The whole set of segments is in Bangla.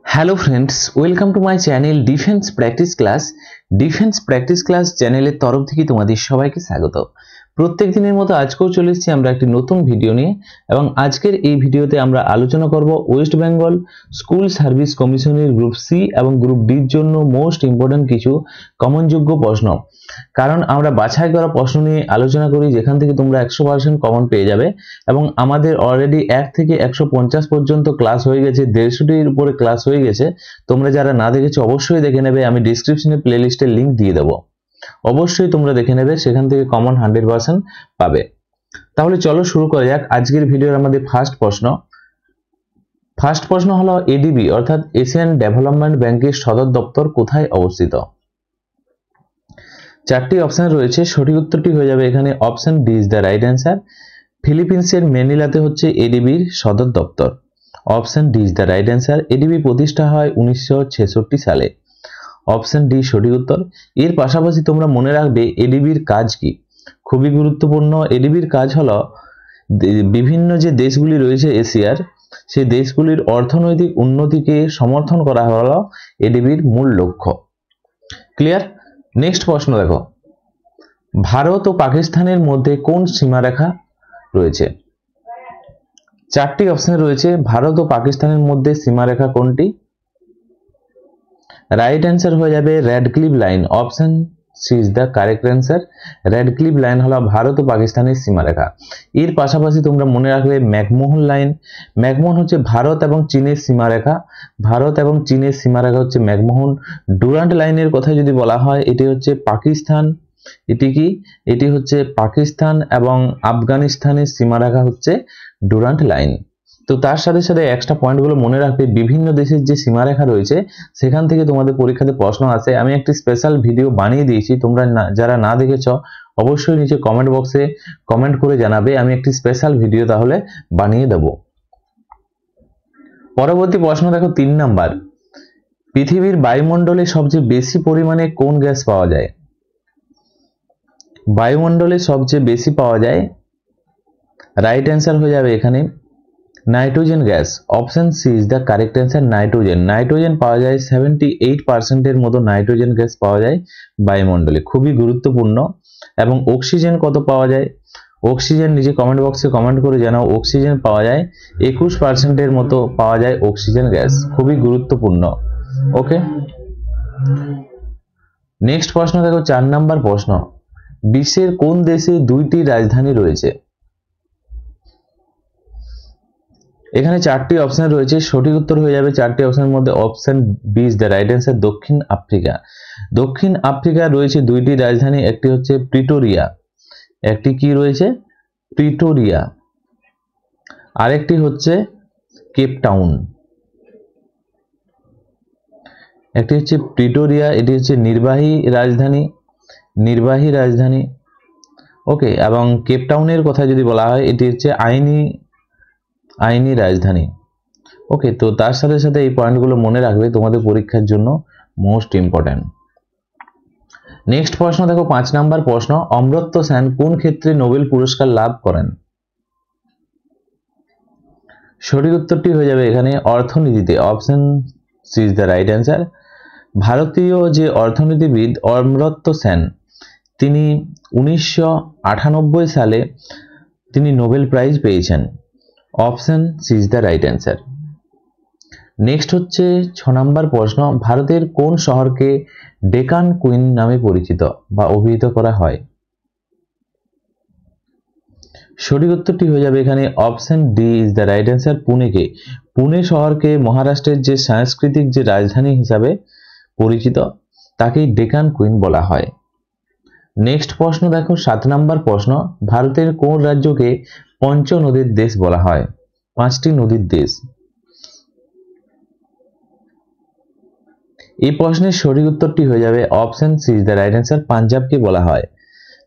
Hello friends, welcome to my channel defence practice class. Defence practice class চ্যানেলের তরফ থেকে তোমাদের সবাইকে স্বাগত। প্রত্যেক দিনের মতো আজকেও চলে এসেছি আমরা একটি নতুন ভিডিও নিয়ে, এবং আজকের এই ভিডিওতে আমরা আলোচনা করব ওয়েস্ট বেঙ্গল স্কুল সার্ভিস কমিশনের গ্রুপ সি এবং গ্রুপ ডির জন্য মোস্ট ইম্পর্টেন্ট কিছু কমনযোগ্য প্রশ্ন। কারণ আমরা বাছাই করা প্রশ্ন নিয়ে আলোচনা করি যেখান থেকে তোমরা 100% কমন পেয়ে যাবে, এবং আমাদের অলরেডি 1 থেকে 150 পর্যন্ত ক্লাস হয়ে গেছে, 150টির উপরে ক্লাস হয়ে গেছে। তোমরা যারা না দেখেছো অবশ্যই দেখে নেবে, আমি ডিসক্রিপশনে প্লেলিস্টের লিংক দিয়ে দেবো, অবশ্যই তোমরা দেখে নেবে, সেখান থেকে কমন 100% পাবে। তাহলে চলো শুরু করা যাক আজকের ভিডিওর আমাদের ফার্স্ট প্রশ্ন হলো এডিবি অর্থাৎ এশিয়ান ডেভেলপমেন্ট ব্যাংকের সদর দপ্তর কোথায় অবস্থিত? চারটি অপশন রয়েছে, সঠিক উত্তরটি হয়ে যাবে এখানে option D is the right answer. ফিলিপিন্সের ম্যানিলাতে হচ্ছে এডিবির সদর দপ্তর। Option D is the right answer. ADB প্রতিষ্ঠা হয় 1966 সালে। অপশন ডি সঠিক উত্তর। এর পাশাপাশি তোমরা মনে রাখবে এডিবির কাজ কি, খুবই গুরুত্বপূর্ণ। এডিবির কাজ হলো বিভিন্ন যে দেশগুলি রয়েছে এশিয়ার, সেই দেশগুলির অর্থনৈতিক উন্নতিকে সমর্থন করা হলো এডিবির মূল লক্ষ্য। ক্লিয়ার? নেক্সট প্রশ্ন দেখো, ভারত ও পাকিস্তানের মধ্যে কোন সীমারেখা রয়েছে? চারটি অপশন রয়েছে, ভারত ও পাকিস্তানের মধ্যে সীমারেখা কোনটি? রাইট অ্যান্সার হয়ে যাবে Radcliffe line. Option C is the correct answer. Radcliffe line হলো ভারত ও পাকিস্তানের সীমারেখা। এর পাশাপাশি তোমরা মনে রাখবে ম্যাকমোহন লাইন। ম্যাকমোহন হচ্ছে ভারত এবং চীনের সীমারেখা। ভারত এবং চীনের সীমারেখা হচ্ছে ম্যাকমোহন। ডুরান্ট লাইনের কথা যদি বলা হয়, এটি হচ্ছে পাকিস্তান। এটি হচ্ছে পাকিস্তান এবং আফগানিস্তানের সীমারেখা হচ্ছে ডুরান্ট লাইন। তো তার সাথে সাথে এক্সট্রা পয়েন্টগুলো মনে রাখবে, বিভিন্ন দেশের যে সীমারেখা রয়েছে সেখান থেকে তোমাদের পরীক্ষাতে প্রশ্ন আসে। আমি একটি স্পেশাল ভিডিও বানিয়ে দিয়েছি, তোমরা যারা না দেখেছ অবশ্যই নিচে কমেন্ট বক্সে কমেন্ট করে জানাবে, আমি একটি স্পেশাল ভিডিও তাহলে বানিয়ে দেব। পরবর্তী প্রশ্ন দেখো 3 নাম্বার, পৃথিবীর বায়ুমণ্ডলে সবচেয়ে বেশি পরিমাণে কোন গ্যাস পাওয়া যায়? বায়ুমণ্ডলে সবচেয়ে বেশি পাওয়া যায়, রাইট অ্যান্সার হয়ে যাবে এখানে nitrogen gas. Option C is the correct answer. Nitrogen পাওয়া যায় 78%-এর মতো নাইট্রোজেন গ্যাস পাওয়া যায় বায়ুমণ্ডলে, খুবই গুরুত্বপূর্ণ। এবং অক্সিজেন কত পাওয়া যায়? অক্সিজেন নিচে কমেন্ট বক্সে কমেন্ট করে জানাও। অক্সিজেন পাওয়া যায় 21%-এর মতো পাওয়া যায় অক্সিজেন গ্যাস, খুবই গুরুত্বপূর্ণ। ওকে, নেক্সট প্রশ্ন দেখো 4 নাম্বার প্রশ্ন, বিশ্বের কোন দেশে 2টি রাজধানী রয়েছে? এখানে 4টি অপশন রয়েছে, সঠিক উত্তর হয়ে যাবে 4টি অপশনের মধ্যে option B is the right answer. দক্ষিণ আফ্রিকা। দক্ষিণ আফ্রিকা রয়েছে 2টি রাজধানী, একটি হচ্ছে প্রিটোরিয়া, একটি কি রয়েছে প্রিটোরিয়া, আরেকটি হচ্ছে কেপ টাউন। একটি হচ্ছে প্রিটোরিয়া, এটি হচ্ছে নির্বাহী রাজধানী। ওকে, এবং কেপ টাউনের কথা যদি বলা হয় এটি হচ্ছে আইনি রাজধানী। ওকে, তো তার সাথে সাথে এই পয়েন্টগুলো মনে রাখবে, তোমাদের পরীক্ষার জন্য মোস্ট ইম্পর্টেন্ট। নেক্সট প্রশ্ন দেখো 5 নাম্বার প্রশ্ন, অমর্ত্য সেন কোন ক্ষেত্রে নোবেল পুরস্কার লাভ করেন? সঠিক উত্তরটি হয়ে যাবে এখানে অর্থনীতিতে। Option C is the right answer. ভারতীয় যে অর্থনীতিবিদ অমর্ত্য সেন, তিনি 1998 সালে তিনি নোবেল প্রাইজ পেয়েছেন। Option C is the right answer. Next হচ্ছে 6 নাম্বার প্রশ্ন, ভারতের কোন শহরকে ডেকান কুইন নামে পরিচিত বা অভিহিত করা হয়? সঠিক উত্তরটি হয়ে যাবে এখানে option D is the right answer. Pune শহরকে মহারাষ্ট্রের যে সাংস্কৃতিক যে রাজধানী হিসাবে পরিচিত, তাকেই ডেকান কুইন বলা হয়। নেক্সট প্রশ্ন দেখো 7 নাম্বার প্রশ্ন, ভারতের কোন রাজ্যকে পঞ্চ নদীর দেশ বলা হয়? 5টি নদীর দেশ। এই প্রশ্নের সঠিক উত্তরটি হয়ে যাবে option C is the right answer. পাঞ্জাবকে বলা হয়।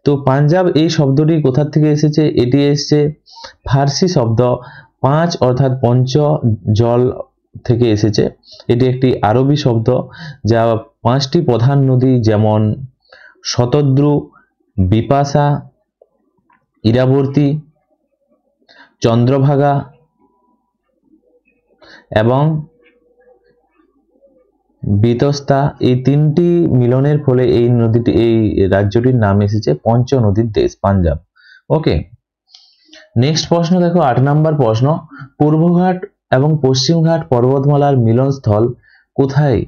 তো পাঞ্জাব এই শব্দটি কোথা থেকে এসেছে? এটি এসেছে ফার্সি শব্দ 5 অর্থাৎ পঞ্চ জল থেকে এসেছে। এটি একটি আরবি শব্দ যা 5টি প্রধান নদী যেমন শতদ্রু, বিপাশা, ইরাবতী, চন্দ্রভাগা এবং বিতস্তা, এই তিনটি মিলনের ফলে এই নদীটি, এই রাজ্যটির নাম এসেছে পঞ্চ নদীর দেশ, পাঞ্জাব। ওকে, নেক্সট প্রশ্ন দেখো 8 নম্বর প্রশ্ন, পূর্বঘাট এবং পশ্চিমঘাট পর্বতমালার মিলনস্থল কোথায়?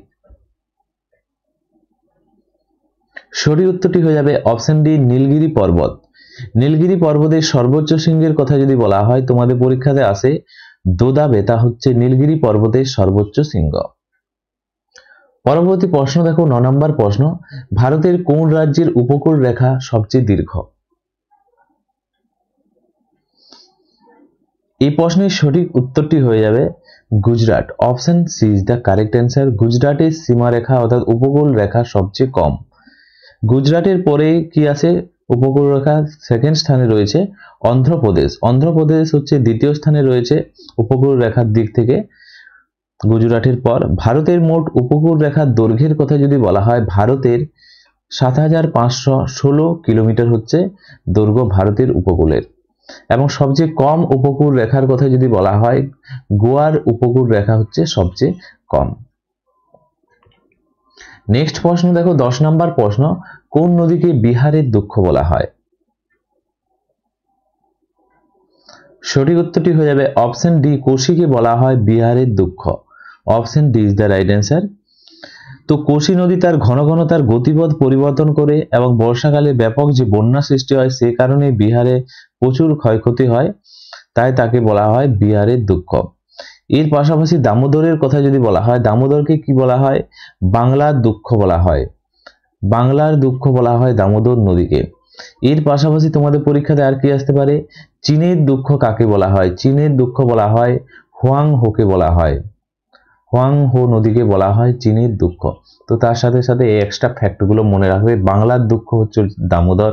সঠিক উত্তরটি হয়ে যাবে অপশন ডি, নীলগিরি পর্বত। নীলগিরি পর্বতের সর্বোচ্চ শৃঙ্গের কথা যদি বলা হয়, তোমাদের পরীক্ষাতে আসে দোদাবে, তা হচ্ছে নীলগিরি পর্বতের সর্বোচ্চ শৃঙ্গ। পরবর্তী প্রশ্ন দেখো 9 নম্বর প্রশ্ন, ভারতের কোন রাজ্যের উপকূল রেখা সবচেয়ে দীর্ঘ? এই প্রশ্নের সঠিক উত্তরটি হয়ে যাবে Gujarat. Option C is the correct answer. গুজরাটের সীমারেখা অর্থাৎ উপকূল রেখা সবচেয়ে কম। গুজরাটের পরে কি আছে উপকূল রেখা? সেকেন্ড স্থানে রয়েছে অন্ধ্রপ্রদেশ। অন্ধ্রপ্রদেশ হচ্ছে দ্বিতীয় স্থানে রয়েছে উপকূল রেখার দিক থেকে গুজরাটের পর। ভারতের মোট উপকূল রেখার দৈর্ঘ্যের কথা যদি বলা হয়, ভারতের 7516 কিলোমিটার হচ্ছে দৈর্ঘ্য ভারতের উপকূলের। এবং সবচেয়ে কম উপকূল রেখার কথা যদি বলা হয়, গোয়ার উপকূল রেখা হচ্ছে সবচেয়ে কম। নেক্সট প্রশ্ন দেখো 10 নম্বর প্রশ্ন, কোন নদীকে বিহারের দুঃখ বলা হয়? সঠিক উত্তরটি হয়ে যাবে অপশন ডি, কোশিকে বলা হয় বিহারের দুঃখ। Option D is the right answer. তো কোশি নদী তার ঘন ঘন তার গতিপথ পরিবর্তন করে এবং বর্ষাকালে ব্যাপক যে বন্যা সৃষ্টি হয়, সে কারণে বিহারে প্রচুর ক্ষয়ক্ষতি হয়, তাই তাকে বলা হয় বিহারের দুঃখ। এর পাশাপাশি দামোদরের কথা যদি বলা হয়, দামোদরকে কি বলা হয়? বাংলার দুঃখ বলা হয়। বাংলার দুঃখ বলা হয় দামোদর নদীকে। এর পাশাপাশি তোমাদের পরীক্ষাতে আর কি আসতে পারে? চীনের দুঃখ কাকে বলা হয়? চীনের দুঃখ বলা হয় হুয়াং হোকে বলা হয়। হুয়াং হো নদীকে বলা হয় চীনের দুঃখ। তো তার সাথে সাথে এই এক্সট্রা ফ্যাক্টগুলো মনে রাখবে। বাংলার দুঃখ হচ্ছে দামোদর,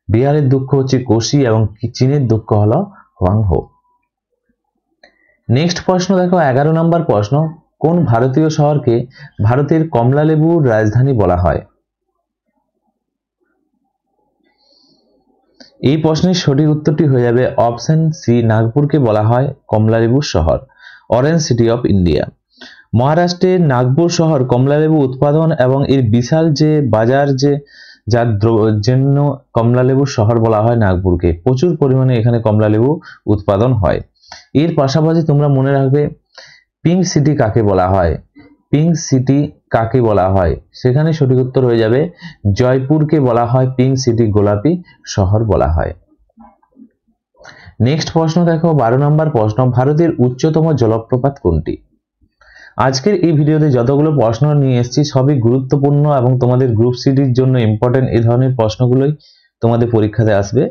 বিহারের দুঃখ হচ্ছে কোশি এবং চীনের দুঃখ হলো হুয়াং হো। নেক্সট প্রশ্ন দেখো 11 নম্বর প্রশ্ন, কোন ভারতীয় শহরকে ভারতের কমলালেবুর রাজধানী বলা হয়? এই প্রশ্নের সঠিক উত্তরটি হয়ে যাবে অপশন সি, নাগপুরকে বলা হয় কমলালেবুর শহর, অরেঞ্জ সিটি অফ ইন্ডিয়া। মহারাষ্ট্রের নাগপুর শহর কমলালেবু উৎপাদন এবং এর বিশাল যে বাজার, যে যার জন্য কমলালেবুর শহর বলা হয় নাগপুরকে। প্রচুর পরিমাণে এখানে কমলালেবু উৎপাদন হয়। এর পাশাপাশি তোমরা মনে রাখবে পিঙ্ক সিটি কাকে বলা হয়? পিঙ্ক সিটি কাকে বলা হয়? সেখানে সঠিক উত্তর হয়ে যাবে জয়পুরকে বলা হয় পিঙ্ক সিটি, গোলাপি শহর বলা হয়। নেক্সট প্রশ্ন দেখো 12 নম্বর প্রশ্ন, ভারতের উচ্চতম জলপ্রপাত কোনটি? আজকের এই ভিডিওতে যতগুলো প্রশ্ন নিয়ে এসেছি সবই গুরুত্বপূর্ণ এবং তোমাদের গ্রুপ সিটির জন্য ইম্পর্টেন্ট। এই ধরনের প্রশ্নগুলোই তোমাদের পরীক্ষাতে আসবে।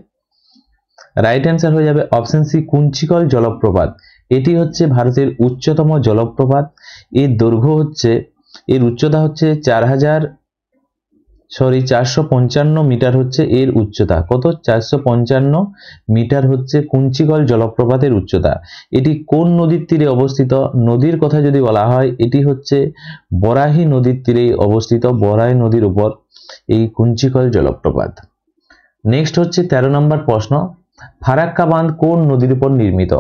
রাইট অ্যান্সার হয়ে যাবে অপশন সি, কুঞ্চিকল জলপ্রপাত। এটি হচ্ছে ভারতের উচ্চতম জলপ্রপাত। এর দৈর্ঘ্য হচ্ছে, এর উচ্চতা হচ্ছে 455 মিটার হচ্ছে এর উচ্চতা। কত? 455 মিটার হচ্ছে কুঞ্চিকল জলপ্রপাতের উচ্চতা। এটি কোন নদীর তীরে অবস্থিত? নদীর কথা যদি বলা হয়, এটি হচ্ছে বরাহী নদীর তীরে অবস্থিত, বরাহী নদীর উপর এই কুঞ্চিকল জলপ্রপাত। নেক্সট হচ্ছে 13 নম্বর প্রশ্ন, ফারাক্কা বাঁধ কোন নদীর উপর নির্মিত?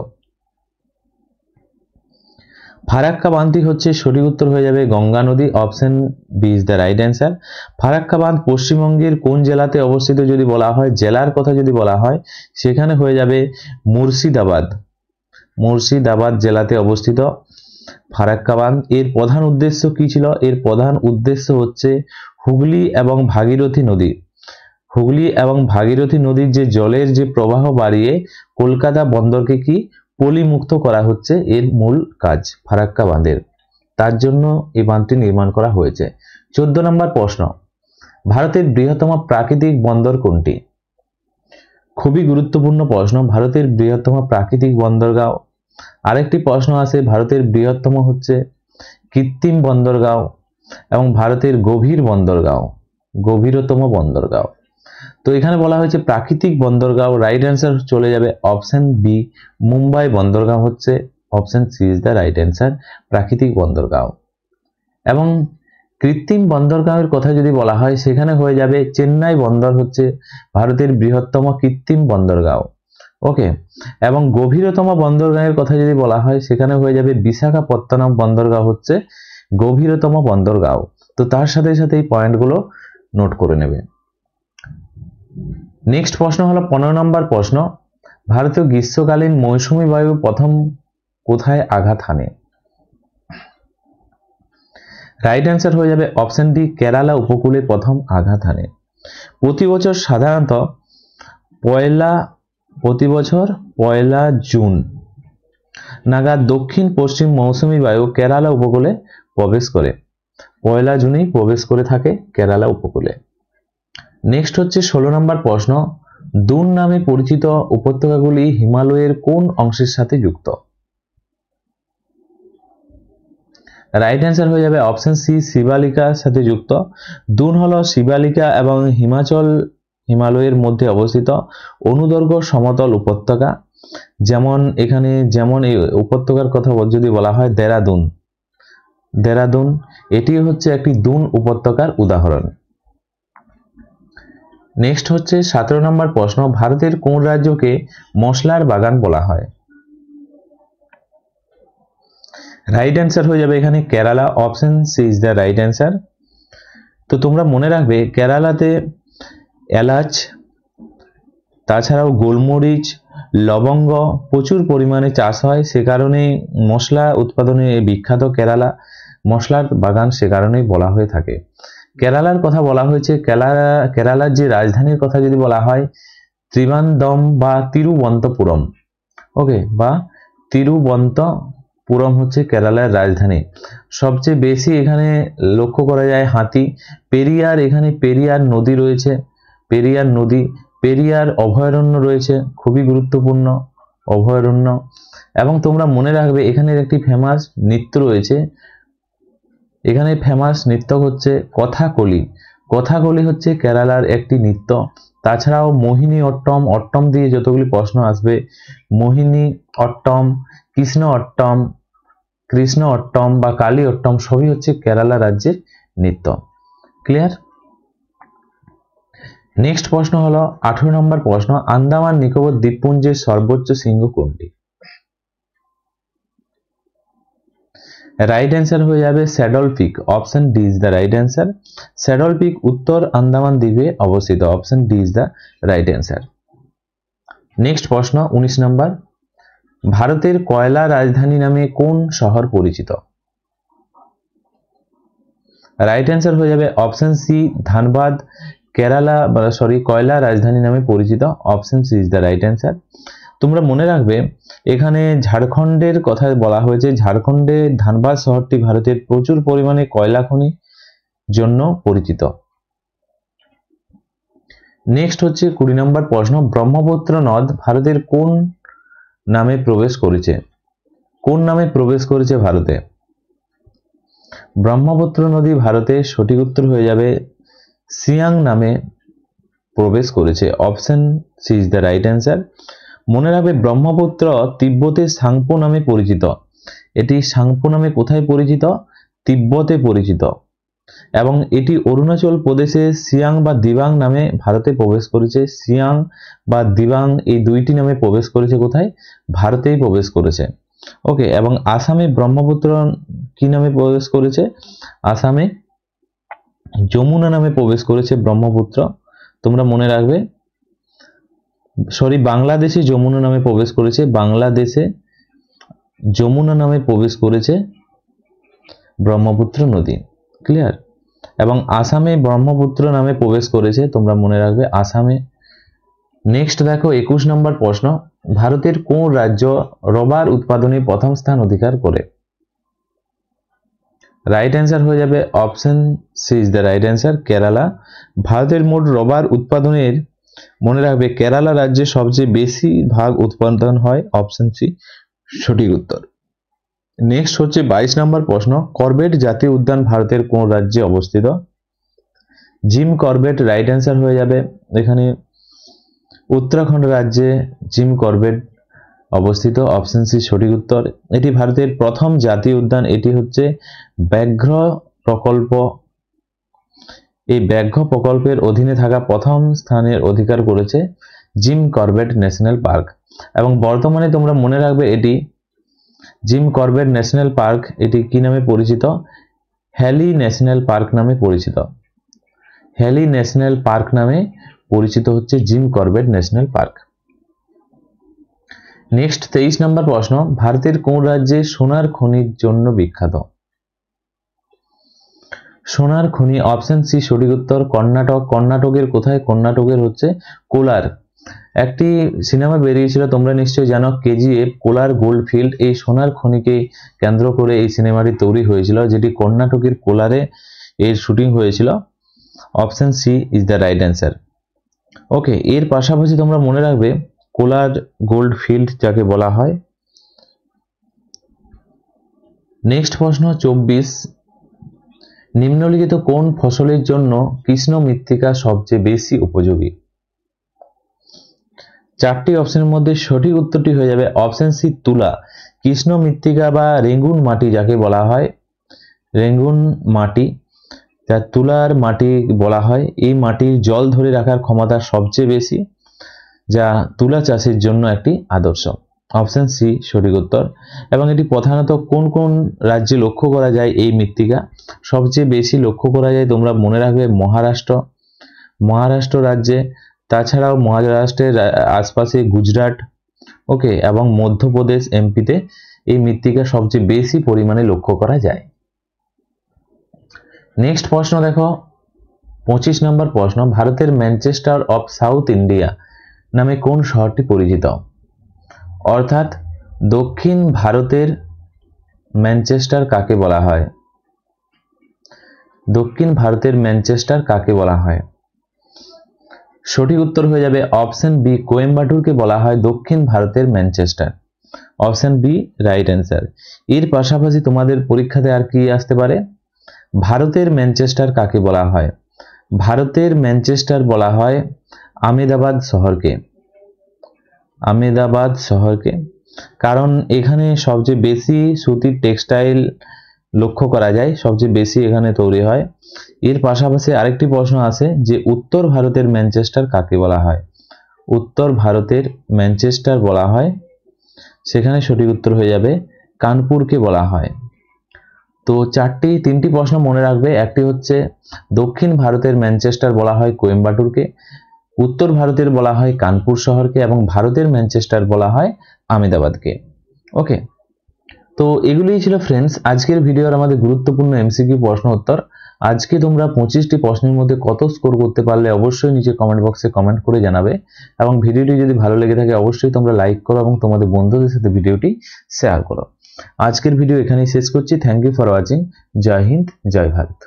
ফারাক্কা বাঁধটি হচ্ছে, সঠিক উত্তর হয়ে যাবে গঙ্গা নদী। Option B is the right answer. Farakka বাঁধ পশ্চিমবঙ্গের কোন জেলাতে অবস্থিত যদি বলা হয়, জেলার কথা যদি বলা হয়, সেখানে হয়ে যাবে মুর্শিদাবাদ। মুর্শিদাবাদ জেলাতে অবস্থিত ফারাক্কা বাঁধ। এর প্রধান উদ্দেশ্য কি ছিল? এর প্রধান উদ্দেশ্য হচ্ছে হুগলি এবং ভাগীরথী নদী, হুগলি এবং ভাগীরথী নদীর যে জলের যে প্রবাহ বাড়িয়ে কলকাতা বন্দরকে কি পলিমুক্ত করা হচ্ছে এর মূল কাজ ফারাক্কা বাঁধের। তার জন্য এই বাঁধটি নির্মাণ করা হয়েছে। 14 নম্বর প্রশ্ন, ভারতের বৃহত্তম প্রাকৃতিক বন্দর কোনটি? খুবই গুরুত্বপূর্ণ প্রশ্ন। ভারতের বৃহত্তম প্রাকৃতিক বন্দরগাঁও। আরেকটি প্রশ্ন আছে, ভারতের বৃহত্তম হচ্ছে কৃত্রিম বন্দরগাঁও এবং ভারতের গভীর বন্দরগাঁও, গভীরতম বন্দরগাঁও। তো এখানে বলা হয়েছে প্রাকৃতিক বন্দরগাঁও। রাইট অ্যান্সার চলে যাবে অপশন বি, মুম্বাই বন্দরগাঁও হচ্ছে option C is the right answer, প্রাকৃতিক বন্দরগাঁও। এবং কৃত্রিম বন্দরগাঁওয়ের কথা যদি বলা হয়, সেখানে হয়ে যাবে চেন্নাই বন্দর হচ্ছে ভারতের বৃহত্তম কৃত্রিম বন্দরগাঁও। ওকে, এবং গভীরতম বন্দরগাঁওয়ের কথা যদি বলা হয়, সেখানে হয়ে যাবে বিশাখাপত্তনম বন্দরগাঁও হচ্ছে গভীরতম বন্দরগাঁও। তো তার সাথে সাথে এই পয়েন্টগুলো নোট করে নেবে। নেক্সট প্রশ্ন হলো 15 নম্বর প্রশ্ন, ভারতীয় গ্রীষ্মকালীন মৌসুমী বায়ু প্রথম কোথায় আঘাত হানে? রাইট অ্যান্সার হয়ে যাবে অপশন ডি, কেরালা উপকূলে প্রথম আঘাত হানে। প্রতি বছর সাধারণত পয়লা জুন নাগাদ দক্ষিণ পশ্চিম মৌসুমী বায়ু কেরালা উপকূলে প্রবেশ করে। 1 জুনেই প্রবেশ করে থাকে কেরালা উপকূলে। নেক্সট হচ্ছে 16 নম্বর প্রশ্ন, দুন নামে পরিচিত উপত্যকাগুলি হিমালয়ের কোন অংশের সাথে যুক্ত? রাইট অ্যান্সার হয়ে যাবে অপশন সি, শিবালিকার সাথে যুক্ত। দুন হলো শিবালিকা এবং হিমালয়ের মধ্যে অবস্থিত অনুদৈর্ঘ্য সমতল উপত্যকা। যেমন এই উপত্যকার কথা যদি বলা হয় দেরাদুন, এটি হচ্ছে একটি দুন উপত্যকার উদাহরণ। নেক্সট হচ্ছে 17 নম্বর প্রশ্ন, ভারতের কোন রাজ্যকে মশলার বাগান বলা হয়? রাইট অ্যান্সার হয়ে যাবে এখানে Kerala, option C is the right answer. তো তোমরা মনে রাখবে কেরালাতে এলাচ, তাছাড়াও গোলমরিচ, লবঙ্গ প্রচুর পরিমাণে চাষ হয়, সে কারণে মশলা উৎপাদনে বিখ্যাত কেরালা। মশলার বাগান সে কারণেই বলা হয়ে থাকে। কেরালার কথা বলা হয়েছে, কেরালার যে রাজধানীর কথা যদি বলা হয় ত্রিবান্দম বা তিরুবন্তপুরম, ওকে, বা তিরুবন্তপুরম হচ্ছে কেরালার রাজধানী। সবচেয়ে বেশি এখানে লক্ষ্য করা যায় হাতি। এখানে পেরিয়ার নদী রয়েছে, পেরিয়ার অভয়ারণ্য রয়েছে, খুবই গুরুত্বপূর্ণ অভয়ারণ্য। এবং তোমরা মনে রাখবে এখানের একটি ফেমাস নৃত্য রয়েছে, এখানে ফেমাস নৃত্য হচ্ছে কথাকলি হচ্ছে কেরালার একটি নৃত্য। তাছাড়াও মোহিনী অট্টম দিয়ে যতগুলি প্রশ্ন আসবে, মোহিনী অট্টম, কৃষ্ণ অট্টম বা কালী অট্টম সবই হচ্ছে কেরালা রাজ্যের নৃত্য। ক্লিয়ার? নেক্সট প্রশ্ন হলো 18 নম্বর প্রশ্ন, আন্দামান নিকোবর দ্বীপপুঞ্জের সর্বোচ্চ শৃঙ্গ কোনটি? রাইট অ্যান্সার হয়ে যাবে saddle peak, option D is the right answer. Saddle peak উত্তর আন্দামান দ্বীপে অবস্থিত, option D is the right answer. Next প্রশ্ন 19 নম্বর, ভারতের কয়লা রাজধানী নামে কোন শহর পরিচিত? রাইট অ্যান্সার হয়ে যাবে অপশন সি, ধানবাদ। কয়লা রাজধানী নামে পরিচিত, option C is the right answer. তোমরা মনে রাখবে এখানে ঝাড়খণ্ডের কথা বলা হয়েছে, ঝাড়খণ্ডে ধানবাদ শহরটি ভারতের প্রচুর পরিমাণে কয়লা খনি জন্য পরিচিত। নেক্সট হচ্ছে 20 নম্বর প্রশ্ন, ব্রহ্মপুত্র নদ ভারতের কোন নামে প্রবেশ করেছে ভারতে? ব্রহ্মপুত্র নদী ভারতে সঠিক উত্তর হয়ে যাবে সিয়াং নামে প্রবেশ করেছে, option C is the right answer. মনে রাখবে ব্রহ্মপুত্র তিব্বতের সাংপো নামে পরিচিত। এটি সাংপো নামে কোথায় পরিচিত? তিব্বতে পরিচিত। এবং এটি অরুণাচল প্রদেশে সিয়াং বা দিবাং নামে ভারতে প্রবেশ করেছে। সিয়াং বা দিবাং এই দুইটি নামে প্রবেশ করেছে কোথায়? ভারতেই প্রবেশ করেছে। ওকে, এবং আসামে ব্রহ্মপুত্র কি নামে প্রবেশ করেছে? আসামে যমুনা নামে প্রবেশ করেছে ব্রহ্মপুত্র। তোমরা মনে রাখবে, বাংলাদেশে যমুনা নামে প্রবেশ করেছে, বাংলাদেশে যমুনা নামে প্রবেশ করেছে ব্রহ্মপুত্র নদী। ক্লিয়ার? এবং আসামে ব্রহ্মপুত্র নামে প্রবেশ করেছে, তোমরা মনে রাখবে আসামে। নেক্সট দেখো 21 নম্বর প্রশ্ন, ভারতের কোন রাজ্য রবার উৎপাদনে প্রথম স্থান অধিকার করে? রাইট অ্যান্সার হয়ে যাবে option C is the right answer, Kerala. ভারতের মোট রবার উৎপাদনের মনে রাখবে কেরালা রাজ্যে সবচেয়ে বেশি ভাগ উৎপাদন হয়, অপশন সি সঠিক উত্তর। নেক্সট হচ্ছে 22 নম্বর প্রশ্ন, করবেট জাতীয় উদ্যান ভারতের কোন রাজ্যে অবস্থিত? জিম করবেট রাইট অ্যান্সার হয়ে যাবে এখানে উত্তরাখণ্ড রাজ্যে জিম করবেট অবস্থিত, অপশন সি সঠিক উত্তর। এটি ভারতের প্রথম জাতীয় উদ্যান, এটি হচ্ছে ব্যাঘ্র প্রকল্প। এই ব্যাঘ্র প্রকল্পের অধীনে থাকা প্রথম স্থানের অধিকার করেছে জিম করবেট ন্যাশনাল পার্ক। এবং বর্তমানে তোমরা মনে রাখবে এটি জিম করবেট ন্যাশনাল পার্ক এটি কি নামে পরিচিত? হ্যালি ন্যাশনাল পার্ক নামে পরিচিত? হ্যালি ন্যাশনাল পার্ক নামে পরিচিত হচ্ছে Jim Corbett national park. Next 23 নম্বর প্রশ্ন, ভারতের কোন রাজ্যে সোনার খনির জন্য বিখ্যাত? সোনার খনি, অপশন সি সঠিক উত্তর কর্ণাটক। কর্ণাটকের কোথায়? কর্ণাটকের হচ্ছে কোলার। একটি সিনেমা বেরিয়েছিল, তোমরা নিশ্চয়ই জানো, কেজিএফ, কোলার গোল্ড ফিল্ড। এই সোনার খনিকে কেন্দ্র করে এই সিনেমাটি তৈরি হয়েছিল, যেটি কর্ণাটকের কোলারে এর শুটিং হয়েছিল। Option C is the right answer. Okay, এর পাশাপাশি তোমরা মনে রাখবে কোলার গোল্ড ফিল্ড যাকে বলা হয়। নেক্সট প্রশ্ন 24, নিম্নলিখিত কোন ফসলের জন্য কৃষ্ণ মৃত্তিকা সবচেয়ে বেশি উপযোগী? চারটি অপশনের মধ্যে সঠিক উত্তরটি হয়ে যাবে অপশন সি তুলা। কৃষ্ণ মৃত্তিকা বা রেঙ্গুন মাটি যাকে বলা হয়, রেঙ্গুন মাটি, যা তুলার মাটি বলা হয়, এই মাটির জল ধরে রাখার ক্ষমতা সবচেয়ে বেশি, যা তুলা চাষের জন্য একটি আদর্শ। অপশন সি সঠিক উত্তর। এবং এটি প্রধানত কোন কোন রাজ্যে লক্ষ্য করা যায়? এই মৃত্তিকা সবচেয়ে বেশি লক্ষ্য করা যায়, তোমরা মনে রাখবে, মহারাষ্ট্র রাজ্যে, তাছাড়াও মহারাষ্ট্রের আশপাশে গুজরাট, ওকে, এবং মধ্যপ্রদেশ, এমপিতে এই মৃত্তিকা সবচেয়ে বেশি পরিমাণে লক্ষ্য করা যায়। নেক্সট প্রশ্ন দেখো, 25 নম্বর প্রশ্ন, ভারতের ম্যানচেস্টার অফ সাউথ ইন্ডিয়া নামে কোন শহরটি পরিচিত? অর্থাৎ দক্ষিণ ভারতের ম্যানচেস্টার কাকে বলা হয়? দক্ষিণ ভারতের ম্যানচেস্টার কাকে বলা হয়? সঠিক উত্তর হয়ে যাবে অপশন বি, কোয়েম্বাটুরকে বলা হয় দক্ষিণ ভারতের Manchester. Option B right answer. এর পাশাপাশি তোমাদের পরীক্ষাতে আর কি আসতে পারে? ভারতের ম্যানচেস্টার কাকে বলা হয়? ভারতের ম্যানচেস্টার বলা হয় আহমেদাবাদ শহরকে। আহমেদাবাদ শহরকে, কারণ এখানে সবচেয়ে বেশি সুতির টেক্সটাইল লক্ষ্য করা যায়, সবচেয়ে বেশি এখানে তৈরি হয়। এর পাশাপাশি আরেকটি প্রশ্ন আছে যে উত্তর ভারতের ম্যানচেস্টার কাকে বলা হয়? উত্তর ভারতের ম্যানচেস্টার বলা হয়, সেখানে সঠিক উত্তর হয়ে যাবে কানপুরকে বলা হয়। তো তিনটি প্রশ্ন মনে রাখবে। একটি হচ্ছে দক্ষিণ ভারতের ম্যানচেস্টার বলা হয় কোয়েম্বাটুরকে, উত্তর ভারতের বলা হয় কানপুর শহরকে, এবং ভারতের ম্যানচেস্টার বলা হয় আহমেদাবাদকে। ওকে, তো এগুলোই ছিল ফ্রেন্ডস আজকের ভিডিওর আমাদের গুরুত্বপূর্ণ এমসিকিউ প্রশ্ন উত্তর। আজকে তোমরা 25টি প্রশ্নের মধ্যে কত স্কোর করতে পারলে অবশ্যই নিচে কমেন্ট বক্সে কমেন্ট করে জানাবে, এবং ভিডিওটি যদি ভালো লেগে থাকে অবশ্যই তোমরা লাইক করো এবং তোমাদের বন্ধুদের সাথে ভিডিওটি শেয়ার করো। আজকের ভিডিও এখানেই শেষ করছি। Thank you for watching. জয় হিন্দ, জয় ভারত।